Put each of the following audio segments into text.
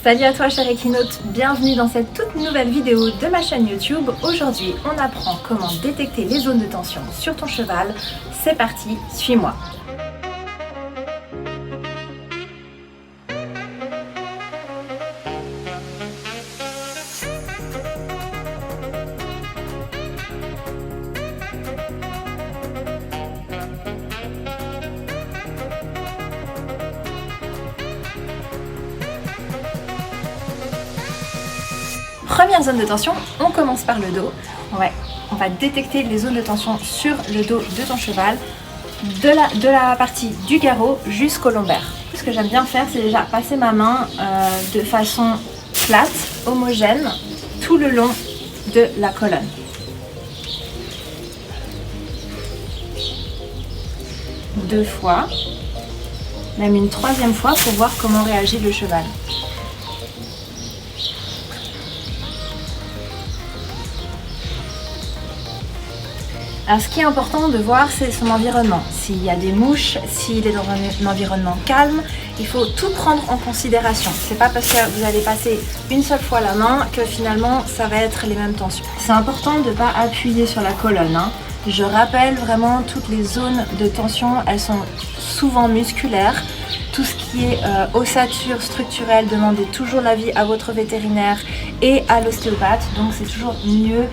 Salut à toi chère équinote, bienvenue dans cette toute nouvelle vidéo de ma chaîne YouTube. Aujourd'hui on apprend comment détecter les zones de tension sur ton cheval. C'est parti, suis-moi. Première zone de tension, on commence par le dos. Ouais, on va détecter les zones de tension sur le dos de ton cheval, de la partie du garrot jusqu'au lombaire. Ce que j'aime bien faire, c'est déjà passer ma main de façon plate, homogène, tout le long de la colonne. Deux fois, même une troisième fois pour voir comment réagit le cheval. Alors ce qui est important de voir, c'est son environnement. S'il y a des mouches, s'il est dans un environnement calme, il faut tout prendre en considération. C'est pas parce que vous allez passer une seule fois la main que finalement ça va être les mêmes tensions. C'est important de ne pas appuyer sur la colonne, hein. Je rappelle vraiment toutes les zones de tension, elles sont souvent musculaires. Tout ce qui est ossature structurelle, demandez toujours l'avis à votre vétérinaire et à l'ostéopathe. Donc c'est toujours mieux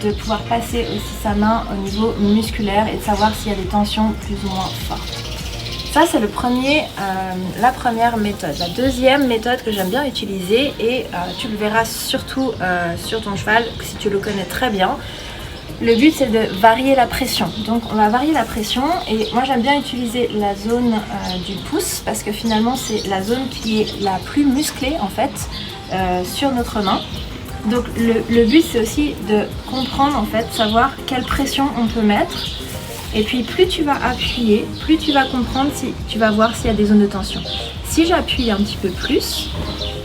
de pouvoir passer aussi sa main au niveau musculaire et de savoir s'il y a des tensions plus ou moins fortes. Ça c'est la première méthode. La deuxième méthode que j'aime bien utiliser, et tu le verras surtout sur ton cheval si tu le connais très bien. Le but c'est de varier la pression, donc on va varier la pression et moi j'aime bien utiliser la zone du pouce parce que finalement c'est la zone qui est la plus musclée en fait sur notre main. Donc le but c'est aussi de comprendre en fait, savoir quelle pression on peut mettre et puis plus tu vas appuyer, plus tu vas comprendre, si tu vas voir s'il y a des zones de tension. Si j'appuie un petit peu plus,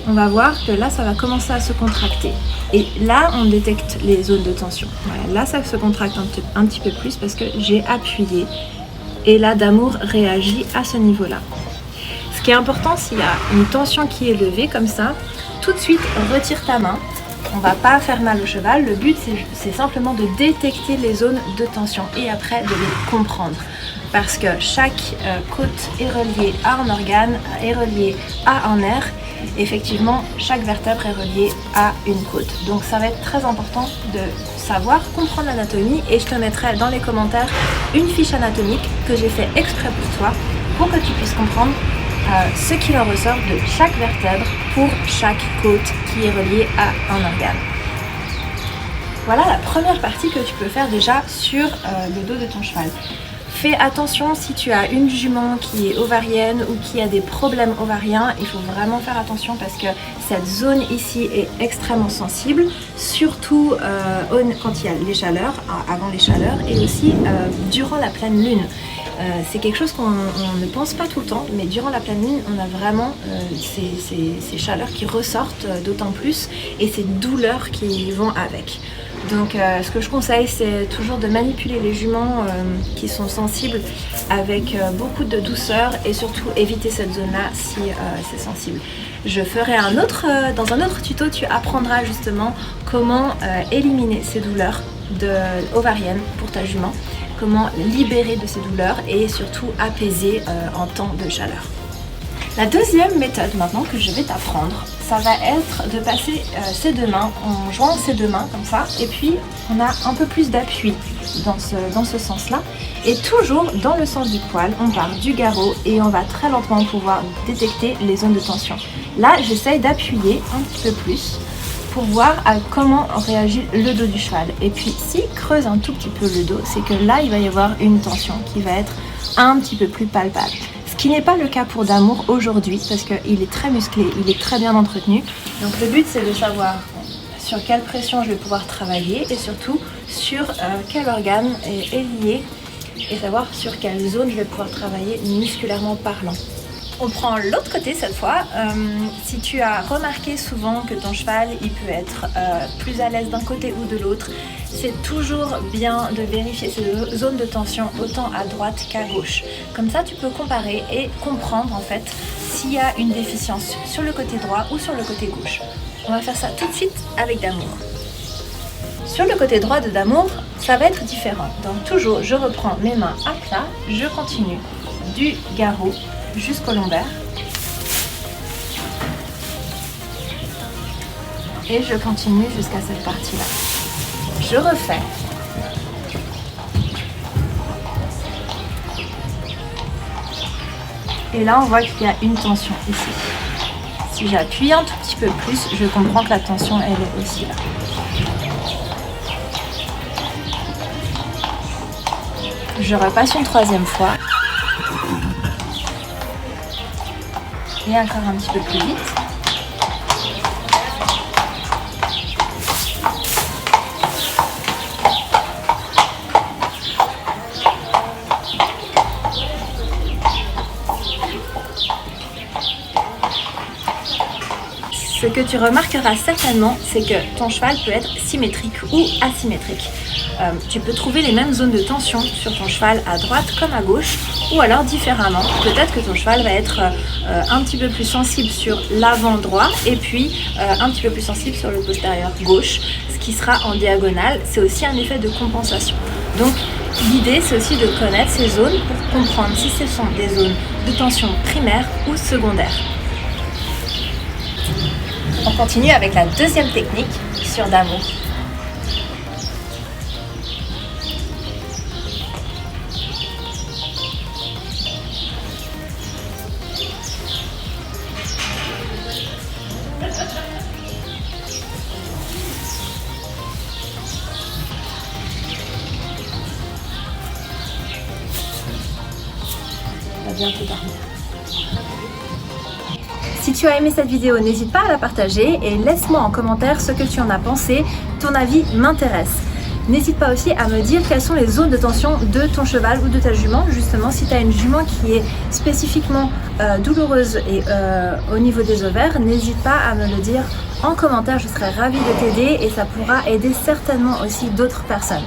on va voir que là ça va commencer à se contracter et là on détecte les zones de tension. Voilà, là ça se contracte un petit peu plus parce que j'ai appuyé et là d'amour réagit à ce niveau là. Ce qui est important, s'il y a une tension qui est levée comme ça, tout de suite retire ta main. On va pas faire mal au cheval, le but c'est simplement de détecter les zones de tension et après de les comprendre. Parce que chaque côte est reliée à un organe, est reliée à un nerf. Effectivement, chaque vertèbre est reliée à une côte. Donc ça va être très important de savoir comprendre l'anatomie et je te mettrai dans les commentaires une fiche anatomique que j'ai fait exprès pour toi pour que tu puisses comprendre ce qu'il en ressort de chaque vertèbre pour chaque côte qui est reliée à un organe. Voilà la première partie que tu peux faire déjà sur le dos de ton cheval. Fais attention si tu as une jument qui est ovarienne ou qui a des problèmes ovariens, il faut vraiment faire attention parce que cette zone ici est extrêmement sensible, surtout quand il y a les chaleurs, avant les chaleurs et aussi durant la pleine lune. C'est quelque chose qu'on ne pense pas tout le temps, mais durant la pleine lune, on a vraiment ces chaleurs qui ressortent d'autant plus et ces douleurs qui vont avec. Donc ce que je conseille, c'est toujours de manipuler les juments qui sont sensibles avec beaucoup de douceur et surtout éviter cette zone-là si c'est sensible. Je ferai dans un autre tuto, tu apprendras justement comment éliminer ces douleurs ovariennes pour ta jument, comment libérer de ces douleurs et surtout apaiser en temps de chaleur. La deuxième méthode maintenant que je vais t'apprendre, ça va être de passer ses deux mains, en joignant ses deux mains comme ça, et puis on a un peu plus d'appui dans ce sens-là. Et toujours dans le sens du poil, on part du garrot et on va très lentement pouvoir détecter les zones de tension. Là, j'essaye d'appuyer un petit peu plus pour voir comment réagit le dos du cheval. Et puis s'il creuse un tout petit peu le dos, c'est que là, il va y avoir une tension qui va être un petit peu plus palpable. Ce qui n'est pas le cas pour Damour aujourd'hui parce qu'il est très musclé, il est très bien entretenu. Donc le but c'est de savoir sur quelle pression je vais pouvoir travailler et surtout sur quel organe est lié et savoir sur quelle zone je vais pouvoir travailler musculairement parlant. On prend l'autre côté cette fois. Si tu as remarqué souvent que ton cheval il peut être plus à l'aise d'un côté ou de l'autre, c'est toujours bien de vérifier ces zones de tension autant à droite qu'à gauche. Comme ça tu peux comparer et comprendre en fait s'il y a une déficience sur le côté droit ou sur le côté gauche. On va faire ça tout de suite avec Damour. Sur le côté droit de Damour, ça va être différent. Donc toujours, je reprends mes mains à plat, je continue du garrot jusqu'au lombaire. Et je continue jusqu'à cette partie-là. Je refais. Et là, on voit qu'il y a une tension ici. Si j'appuie un tout petit peu plus, je comprends que la tension, elle est aussi là. Je repasse une troisième fois. Et encore un petit peu plus vite. Ce que tu remarqueras certainement, c'est que ton cheval peut être symétrique ou asymétrique. Tu peux trouver les mêmes zones de tension sur ton cheval à droite comme à gauche, ou alors différemment. Peut-être que ton cheval va être un petit peu plus sensible sur l'avant droit et puis un petit peu plus sensible sur le postérieur gauche, ce qui sera en diagonale. C'est aussi un effet de compensation. Donc l'idée, c'est aussi de connaître ces zones pour comprendre si ce sont des zones de tension primaire ou secondaire. On continue avec la deuxième technique sur Damour. On va bientôt dormir. Si tu as aimé cette vidéo, n'hésite pas à la partager et laisse-moi en commentaire ce que tu en as pensé. Ton avis m'intéresse. N'hésite pas aussi à me dire quelles sont les zones de tension de ton cheval ou de ta jument. Justement, si tu as une jument qui est spécifiquement douloureuse et au niveau des ovaires, n'hésite pas à me le dire en commentaire. Je serai ravie de t'aider et ça pourra aider certainement aussi d'autres personnes.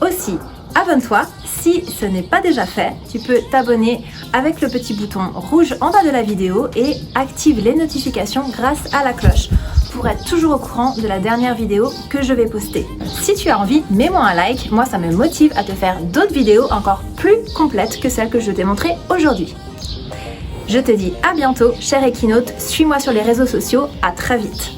Aussi, abonne-toi. Si ce n'est pas déjà fait, tu peux t'abonner avec le petit bouton rouge en bas de la vidéo et active les notifications grâce à la cloche pour être toujours au courant de la dernière vidéo que je vais poster. Si tu as envie, mets-moi un like, moi ça me motive à te faire d'autres vidéos encore plus complètes que celles que je t'ai montrées aujourd'hui. Je te dis à bientôt, cher équinote, suis-moi sur les réseaux sociaux, à très vite.